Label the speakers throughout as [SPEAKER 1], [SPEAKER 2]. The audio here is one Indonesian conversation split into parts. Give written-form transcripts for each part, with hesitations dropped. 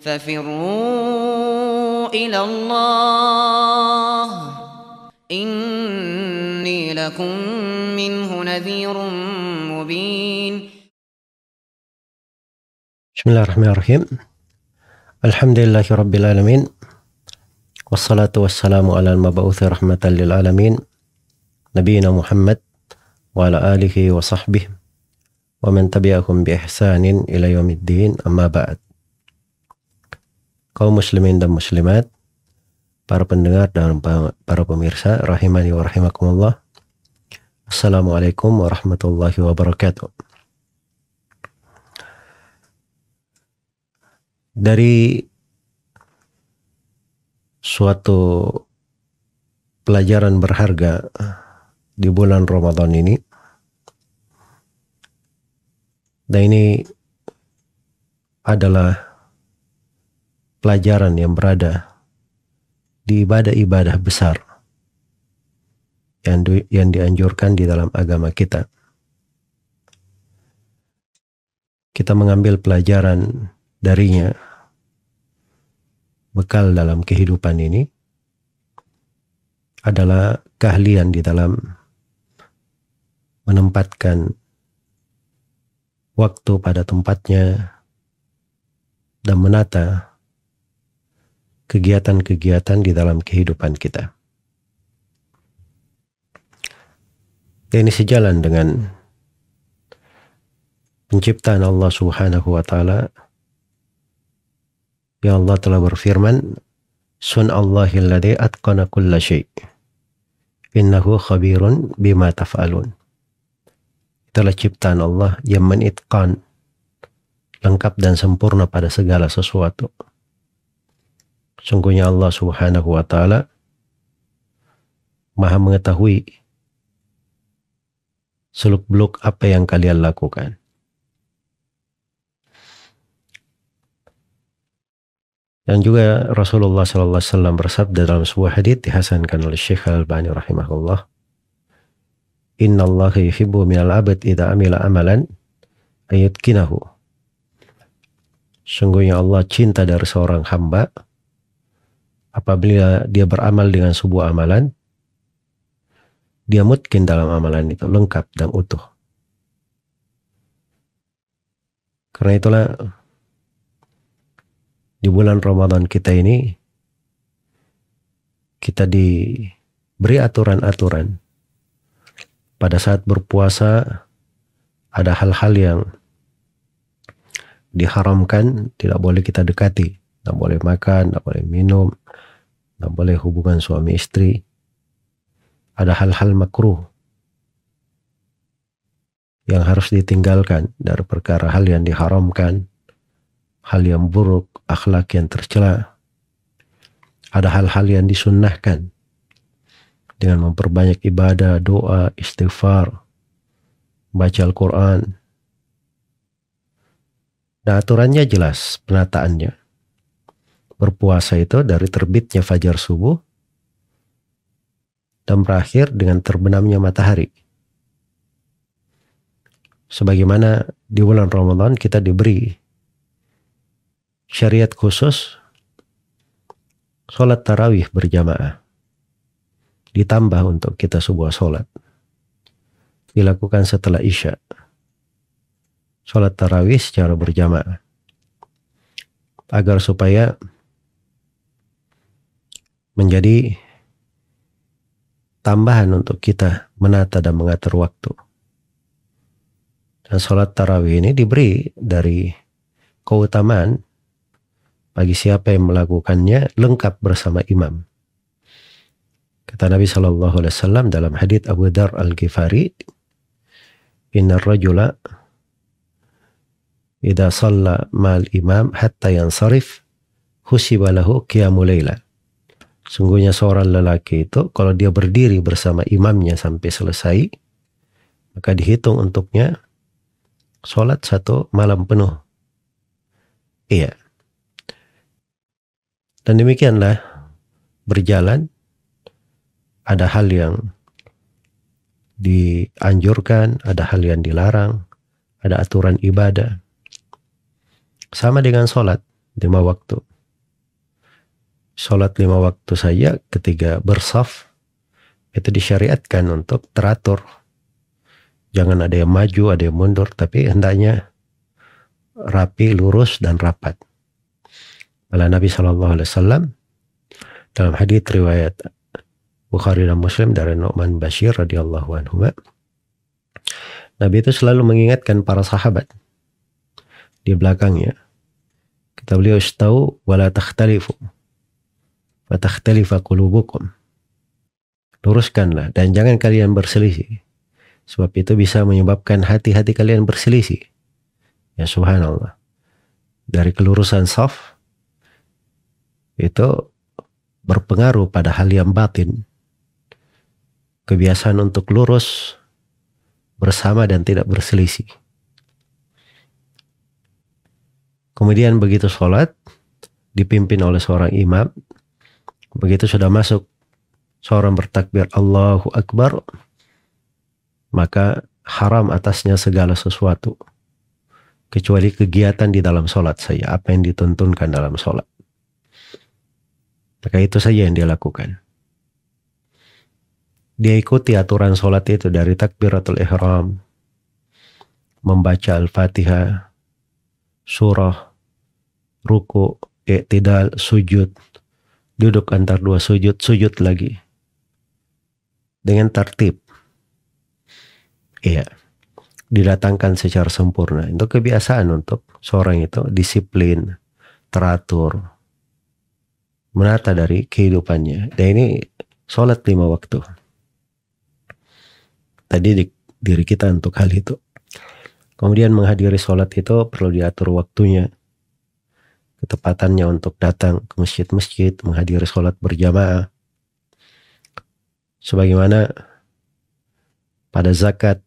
[SPEAKER 1] ففروا إلى الله إني لكم منه نذير مبين.
[SPEAKER 2] Bismillahirrahmanirrahim. Alhamdulillahi rabbil alamin. Wassalatu wassalamu ala al-mab'uthi rahmatan lil alamin. Nabiyina Muhammad wa ala alihi wa sahbihi wa man tabi'ahum bi ihsanin ila yaumiddin, amma ba'd. Kaum muslimin dan muslimat, para pendengar dan para pemirsa rahimani wa rahimakumullah. Assalamualaikum warahmatullahi wabarakatuh. Dari suatu pelajaran berharga di bulan Ramadan ini, dan ini adalah pelajaran yang berada di ibadah-ibadah besar yang dianjurkan di dalam agama kita. Kita mengambil pelajaran darinya, bekal dalam kehidupan ini adalah keahlian di dalam menempatkan waktu pada tempatnya dan menata kegiatan-kegiatan di dalam kehidupan kita. Dan ini sejalan dengan penciptaan Allah Subhanahu wa Ta'ala. Ya Allah telah berfirman, Sun'allahi alladhi atqana kulla syai' innahu khabirun bima taf'alun. Itulah ciptaan Allah yang menitqan, lengkap dan sempurna pada segala sesuatu. Sungguhnya Allah Subhanahu wa Ta'ala Maha mengetahui seluk-beluk apa yang kalian lakukan. Dan juga Rasulullah sallallahu alaihi wasallam bersabda dalam sebuah hadits dihasankan oleh Syekh Al-Albani rahimahullah, Inna Allah yuhibbu minal abad idza amila amalan ayyutkinahu. Sungguhnya Allah cinta dari seorang hamba apabila dia beramal dengan sebuah amalan, dia mutkin dalam amalan itu, lengkap dan utuh. Karena itulah di bulan Ramadan kita ini, kita diberi aturan-aturan. Pada saat berpuasa, ada hal-hal yang diharamkan, tidak boleh kita dekati. Tidak boleh makan, tidak boleh minum, tidak boleh hubungan suami istri. Ada hal-hal makruh yang harus ditinggalkan dari perkara hal yang diharamkan, hal yang buruk, akhlak yang tercela. Ada hal-hal yang disunnahkan dengan memperbanyak ibadah, doa, istighfar, baca Al-Quran. Dan aturannya jelas, penataannya. Berpuasa itu dari terbitnya fajar subuh dan berakhir dengan terbenamnya matahari. Sebagaimana di bulan Ramadan kita diberi syariat khusus sholat tarawih berjamaah, ditambah untuk kita sebuah sholat dilakukan setelah isya, sholat tarawih secara berjamaah, agar supaya menjadi tambahan untuk kita menata dan mengatur waktu. Dan sholat tarawih ini diberi dari keutamaan bagi siapa yang melakukannya lengkap bersama imam. Kata Nabi SAW dalam hadits Abu Dzar Al-Ghifari, Inna rajula idza shalla ma'al imam hatta yansarif husiba lahu qiyamul laila. Sungguhnya seorang lelaki itu kalau dia berdiri bersama imamnya sampai selesai, maka dihitung untuknya sholat satu malam penuh. Iya. Dan demikianlah berjalan, ada hal yang dianjurkan, ada hal yang dilarang, ada aturan ibadah. Sama dengan sholat, 5 waktu. Sholat 5 waktu saja ketika bersaf itu disyariatkan untuk teratur. Jangan ada yang maju, ada yang mundur, tapi hendaknya rapi, lurus, dan rapat. Malah Nabi SAW dalam hadits riwayat Bukhari dan Muslim dari Nu'man Bashir radhiyallahu anhu, Nabi itu selalu mengingatkan para sahabat di belakangnya. Kata beliau, "Istau wala takhtalifu wa takhtalifa qulubukum." Luruskanlah dan jangan kalian berselisih, sebab itu bisa menyebabkan hati-hati kalian berselisih. Ya subhanallah. Dari kelurusan saf itu berpengaruh pada hal yang batin. Kebiasaan untuk lurus bersama dan tidak berselisih. Kemudian begitu sholat dipimpin oleh seorang imam, begitu sudah masuk seorang bertakbir Allahu Akbar, maka haram atasnya segala sesuatu kecuali kegiatan di dalam sholat saja, apa yang dituntunkan dalam sholat. Maka itu saja yang dia lakukan. Dia ikuti aturan sholat itu dari takbiratul ihram, membaca al-fatihah, surah, ruku, i'tidal, sujud, duduk antar dua sujud, sujud lagi. Dengan tertib. Iya. Didatangkan secara sempurna. Itu kebiasaan untuk seorang itu disiplin, teratur, menata dari kehidupannya. Dan ini sholat 5 waktu. Tadi diri kita untuk hal itu. Kemudian menghadiri sholat itu perlu diatur waktunya, ketepatannya untuk datang ke masjid-masjid, menghadiri sholat berjamaah. Sebagaimana pada zakat,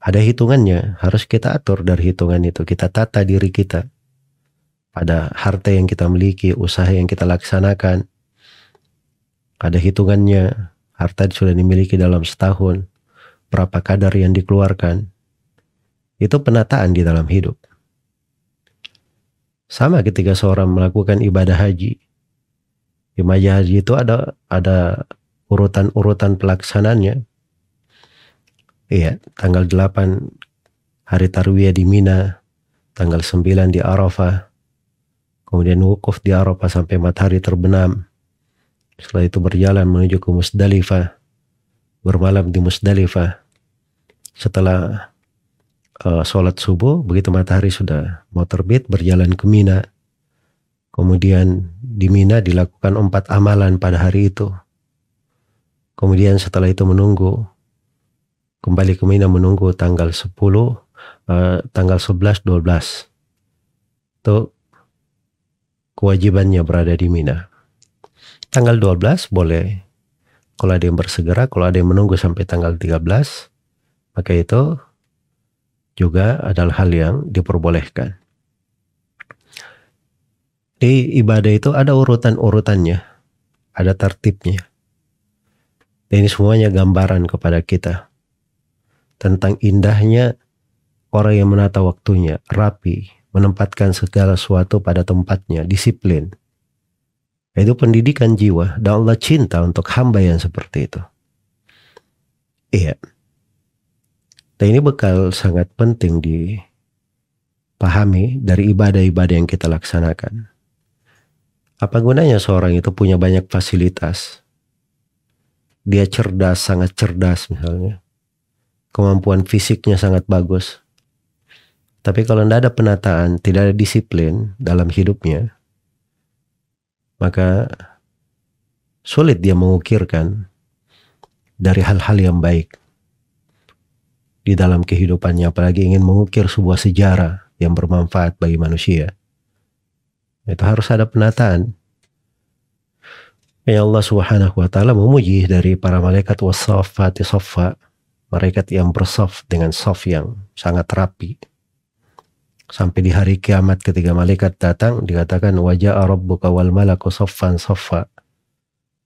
[SPEAKER 2] ada hitungannya, harus kita atur dari hitungan itu. Kita tata diri kita pada harta yang kita miliki, usaha yang kita laksanakan. Ada hitungannya, harta sudah dimiliki dalam setahun, berapa kadar yang dikeluarkan. Itu penataan di dalam hidup. Sama ketika seorang melakukan ibadah haji. Ibadah haji itu ada urutan-urutan pelaksananya. Iya, tanggal 8 hari tarwiyah di Mina, tanggal 9 di Arafah, kemudian wukuf di Arafah sampai matahari terbenam. Setelah itu berjalan menuju ke Musdalifah, bermalam di Musdalifah. Setelah sholat subuh, begitu matahari sudah mau terbit, berjalan ke Mina. Kemudian di Mina dilakukan 4 amalan pada hari itu. Kemudian setelah itu menunggu, kembali ke Mina menunggu tanggal 10, tanggal 11, 12. Itu kewajibannya berada di Mina. Tanggal 12 boleh, kalau ada yang bersegera, kalau ada yang menunggu sampai tanggal 13, maka itu juga adalah hal yang diperbolehkan. Di ibadah itu ada urutan-urutannya, ada tertibnya. Dan ini semuanya gambaran kepada kita tentang indahnya orang yang menata waktunya, rapi, menempatkan segala sesuatu pada tempatnya, disiplin. Itu pendidikan jiwa, dan Allah cinta untuk hamba yang seperti itu. Iya. Dan ini bekal sangat penting dipahami dari ibadah-ibadah yang kita laksanakan. Apa gunanya seorang itu punya banyak fasilitas? Dia cerdas, sangat cerdas misalnya. Kemampuan fisiknya sangat bagus. Tapi kalau tidak ada penataan, tidak ada disiplin dalam hidupnya, maka sulit dia mengukirkan dari hal-hal yang baik di dalam kehidupannya, apalagi ingin mengukir sebuah sejarah yang bermanfaat bagi manusia. Itu harus ada penataan. Ya Allah Subhanahu wa ta'ala memuji dari para malaikat wasaffati saffa, malaikat yang bersaf dengan saf yang sangat rapi. Sampai di hari kiamat ketika malaikat datang, dikatakan waja'a rabbuka wal malaku saffan saffa.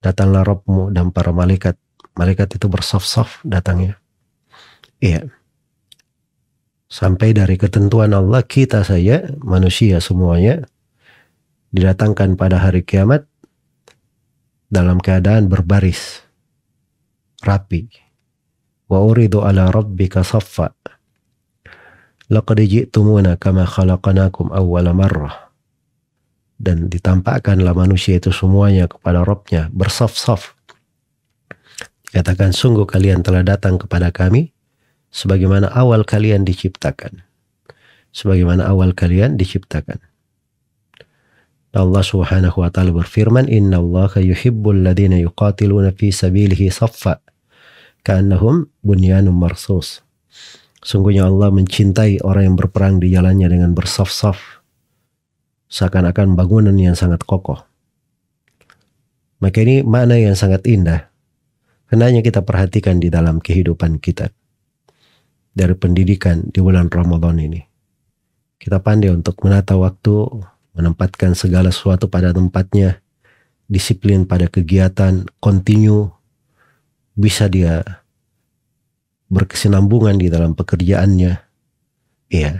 [SPEAKER 2] Datanglah Rabbmu dan para malaikat. Malaikat itu bersaf-saf datangnya. Iya. Sampai dari ketentuan Allah, kita saja manusia semuanya didatangkan pada hari kiamat dalam keadaan berbaris rapi. Wa uridu ala rabbika saffa laqad ji'tumuna kama khalaqnakum awwala marrah. Dan ditampakkanlah manusia itu semuanya kepada Rabb-nya bersaf-saf. Katakan, sungguh kalian telah datang kepada kami sebagaimana awal kalian diciptakan. Sebagaimana awal kalian diciptakan. Allah Subhanahu wa taala berfirman, "Innallaha yuhibbul ladzina yuqatiluna fi sabilihi saffa ka'annahum bunyanun marsus." Sungguhnya Allah mencintai orang yang berperang di jalannya dengan bersaf-saf, seakan-akan bangunan yang sangat kokoh. Maka ini makna yang sangat indah. Hendaknya kita perhatikan di dalam kehidupan kita. Dari pendidikan di bulan Ramadan ini. Kita pandai untuk menata waktu, menempatkan segala sesuatu pada tempatnya, disiplin pada kegiatan, continue, bisa dia berkesinambungan di dalam pekerjaannya, ya,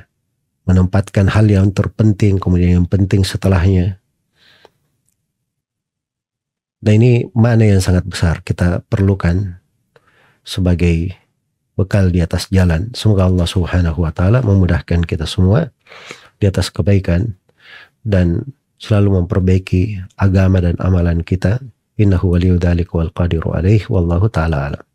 [SPEAKER 2] menempatkan hal yang terpenting, kemudian yang penting setelahnya. Dan ini makna yang sangat besar kita perlukan sebagai bekal di atas jalan. Semoga Allah Subhanahu wa taala memudahkan kita semua di atas kebaikan dan selalu memperbaiki agama dan amalan kita. Innahu waliyyu dzalika wal qadiru alaihi wallahu taala alam.